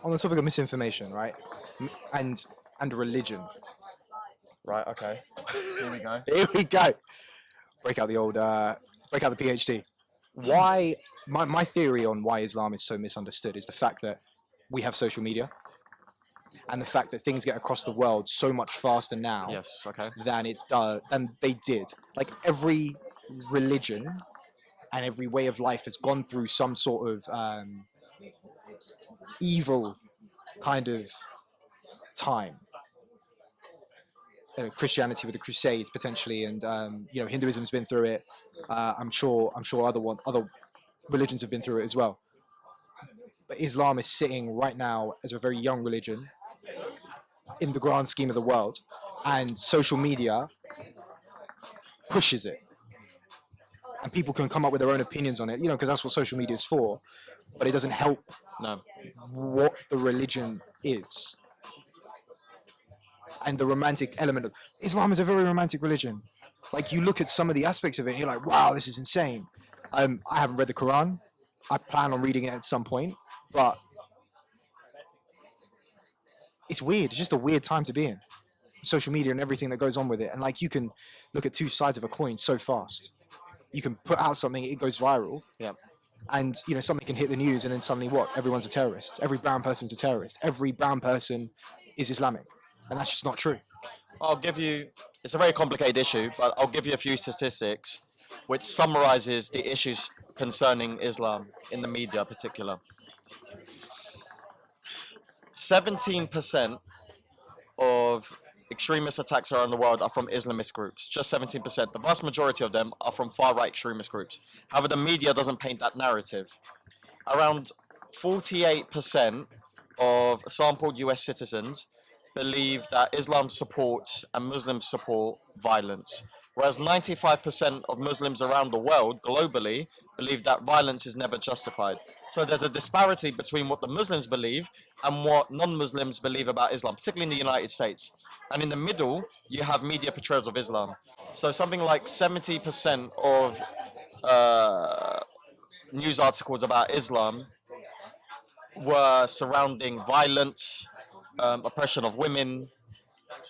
on the topic of misinformation, right? And religion. Right. Okay. Here we go. Here we go. Break out the PhD. Why? My theory on why Islam is so misunderstood is the fact that we have social media, and the fact that things get across the world so much faster now Yes. Okay. than they did. Like every religion and every way of life has gone through some sort of evil kind of time. Christianity with the Crusades potentially, and Hinduism's been through it. I'm sure other religions have been through it as well. But Islam is sitting right now as a very young religion in the grand scheme of the world, and social media pushes it, and people can come up with their own opinions on it. Because that's what social media is for. But it doesn't help No. what the religion is. And the romantic element of Islam is a very romantic religion. Like you look at some of the aspects of it, and you're like, wow, this is insane. I haven't read the Quran. I plan on reading it at some point, but it's weird. It's just a weird time to be in. Social media and everything that goes on with it, and like you can look at two sides of a coin so fast. You can put out something, it goes viral, Yeah. and something can hit the news, and then suddenly what? Everyone's a terrorist. Every brown person's a terrorist. Every brown person is Islamic, and that's just not true. I'll give you. It's a very complicated issue, but I'll give you a few statistics, which summarizes the issues concerning Islam in the media, in particular. 17% of extremist attacks around the world are from Islamist groups. Just 17%. The vast majority of them are from far-right extremist groups. However, the media doesn't paint that narrative. Around 48% of sampled US citizens believe that Islam supports and Muslims support violence, whereas 95% of Muslims around the world, globally, believe that violence is never justified. So there's a disparity between what the Muslims believe and what non-Muslims believe about Islam, particularly in the United States. And in the middle, you have media portrayals of Islam. So something like 70% of news articles about Islam were surrounding violence, oppression of women,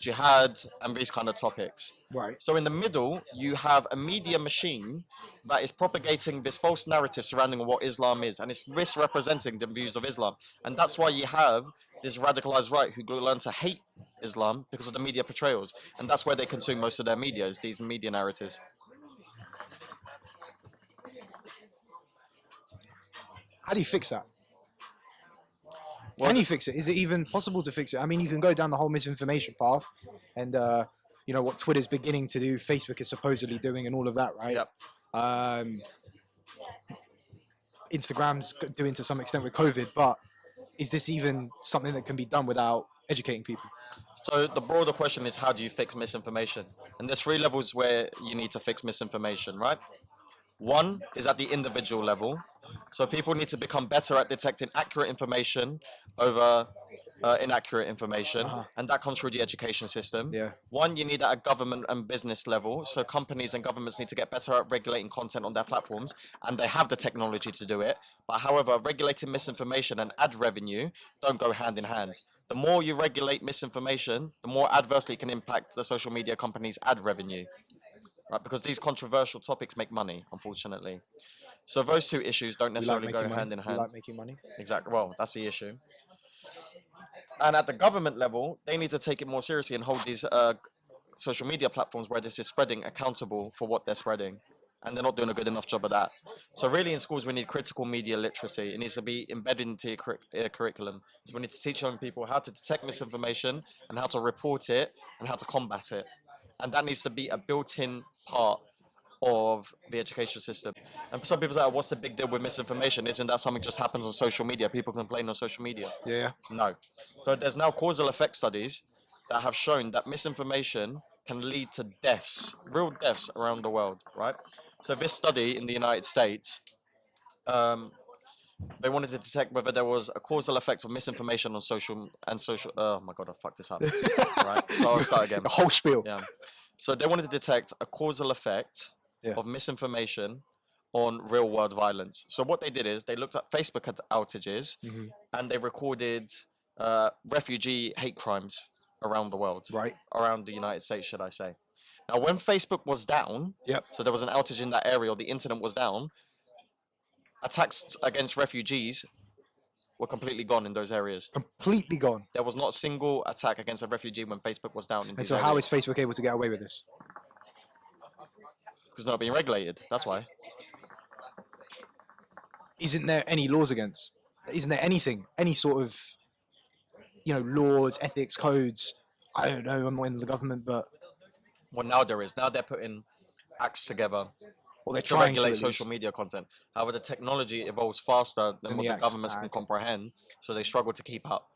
jihad, and these kind of topics. Right. So in the middle, you have a media machine that is propagating this false narrative surrounding what Islam is, and it's misrepresenting the views of Islam. And that's why you have this radicalized right who learn to hate Islam because of the media portrayals. And that's where they consume most of their media, is these media narratives. How do you fix that? Well, Can you fix it? Is it even possible to fix it? I mean, you can go down the whole misinformation path, and what Twitter's beginning to do, Facebook is supposedly doing, and all of that, right? Yep. Instagram's doing to some extent with COVID, but is this even something that can be done without educating people? So the broader question is, how do you fix misinformation? And there's three levels where you need to fix misinformation, right? One is at the individual level. So people need to become better at detecting accurate information over inaccurate information, and that comes through the education system. Yeah. One, you need that at government and business level. So companies and governments need to get better at regulating content on their platforms, and they have the technology to do it. But however, regulating misinformation and ad revenue don't go hand in hand. The more you regulate misinformation, the more adversely it can impact the social media companies' ad revenue. Right, because these controversial topics make money, unfortunately. So those two issues don't necessarily go hand in hand. You like making money? Exactly. Well, that's the issue. And at the government level, they need to take it more seriously and hold these social media platforms where this is spreading accountable for what they're spreading. And they're not doing a good enough job of that. So really in schools, we need critical media literacy. It needs to be embedded into your curriculum. So we need to teach young people how to detect misinformation and how to report it and how to combat it. And that needs to be a built-in part of the education system. And some people say, oh, what's the big deal with misinformation? Isn't that something just happens on social media? People complain on social media. Yeah. No. So there's now causal effect studies that have shown that misinformation can lead to deaths, real deaths around the world, right? So this study in the United States, they wanted to detect whether there was a causal effect of misinformation on social. Oh my God, I fucked this up. Right. So I'll start again. The whole spiel. Yeah. So they wanted to detect a causal effect Yeah. of misinformation on real world violence. So what they did is they looked at Facebook outages Hmm. and they recorded refugee hate crimes around the world, Right. around the United States, should I say. Now, when Facebook was down, Yep. so there was an outage in that area, or the internet was down, attacks against refugees were completely gone in those areas. Completely gone. There was not a single attack against a refugee when Facebook was down in And these so, how is areas. Facebook able to get away with this? Because it's not being regulated. That's why. Isn't there any laws against? Isn't there anything, any sort of, laws, ethics, codes? I don't know. I'm not in the government, but Well, now there is. Now they're putting acts together or they're to trying to regulate at social least. media content. However, the technology evolves faster than Than what the the acts. governments can Okay. comprehend, so they struggle to keep up.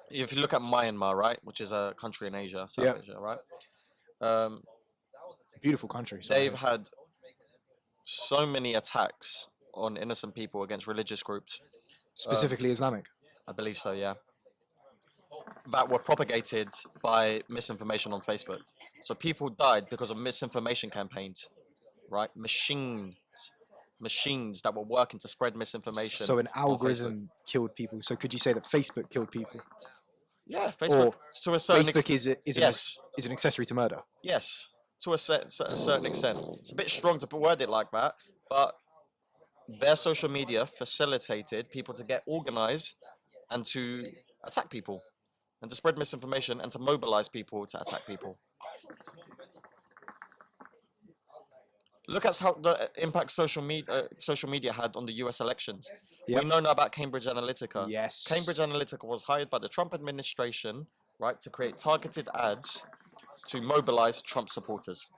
If you look at Myanmar, right, which is a country in Asia, South Yep. Asia, right, um, Beautiful country. So they've had so many attacks on innocent people against religious groups. specifically Islamic. I believe so, yeah. That were propagated by misinformation on Facebook. So people died because of misinformation campaigns, right? Machines that were working to spread misinformation. So an on Facebook. algorithm killed people. So could you say that Facebook killed people? Yeah, Facebook Or to a certain Facebook extent. is Yes, an accessory to murder. yes, to a certain extent. It's a bit strong to word it like that, but their social media facilitated people to get organized and to attack people and to spread misinformation and to mobilize people to attack people. Look at how the impact social media had on the US elections. Yep. We know now about Cambridge Analytica. Yes. Cambridge Analytica was hired by the Trump administration, right, to create targeted ads to mobilize Trump supporters.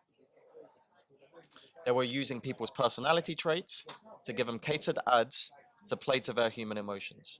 They were using people's personality traits to give them catered ads to play to their human emotions.